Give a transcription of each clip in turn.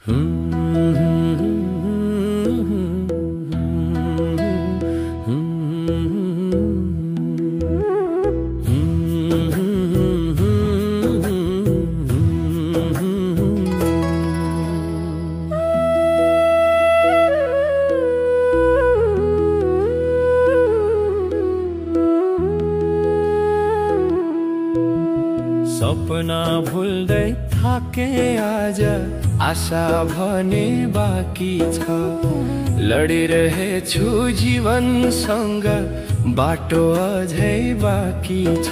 सपना भुल्दै थाके आज, आशा भने बाँकी छ। लडिरहेछु जीवनसँग, बाटो अझै बाँकी छ।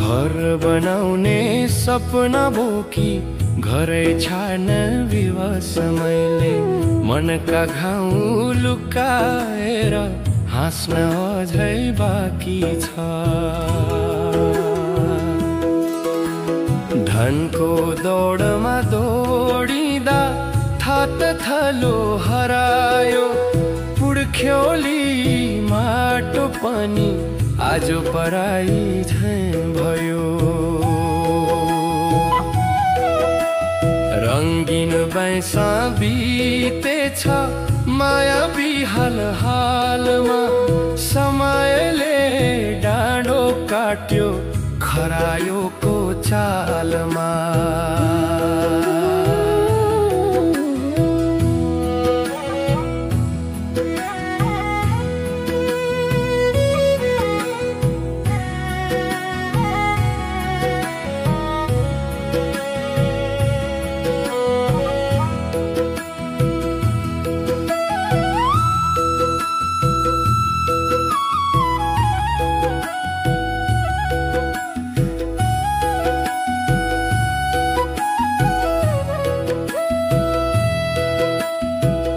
घर बनाउने सपना बोकी, घरै छाड्न विवश मैले। मनका घाउ लुकाएर हाँस्न अझै बाँकी छ। धनको दौडमा दौडिँदा थात थलो हरायो। पुड्ख्यौली माटो पनि आज पराई झैं भयो। रंगीन बैसा बितेछ माया बिहाल हालमा। समयले डाँडो काट्यो खरायोको चालमा।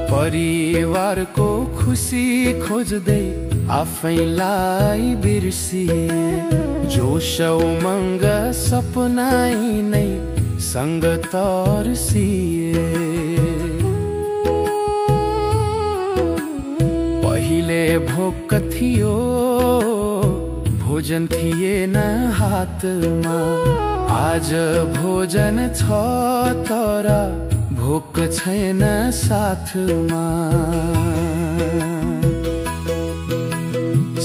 परिवारको खुसी खोज्दै आफैलाई बिर्सिए। जोश उमङ्ग सपनाइ नै सँग तर्सिए। पहिले भोक थियो भोजन थिएन हातमा। आज भोजन छ तर भोक छैन साथमा।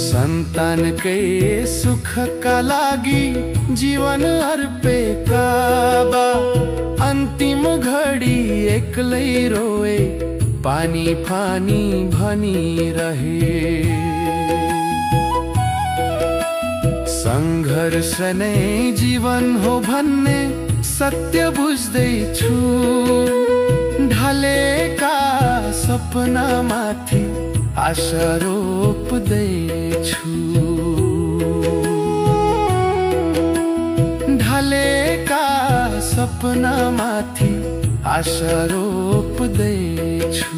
सन्तानकै सुखका लागि जीवन अर्पेका बा। अन्तिम घडी एक्लै रोए पानी पानी भनिरहे। सङ्घर्ष नै जीवन हो भन्ने सत्य बुझ्दैछु। ढलेका सपना माथि आशा रोप्दैछु। ढलेका सपना माथि आशा रोप्दैछु।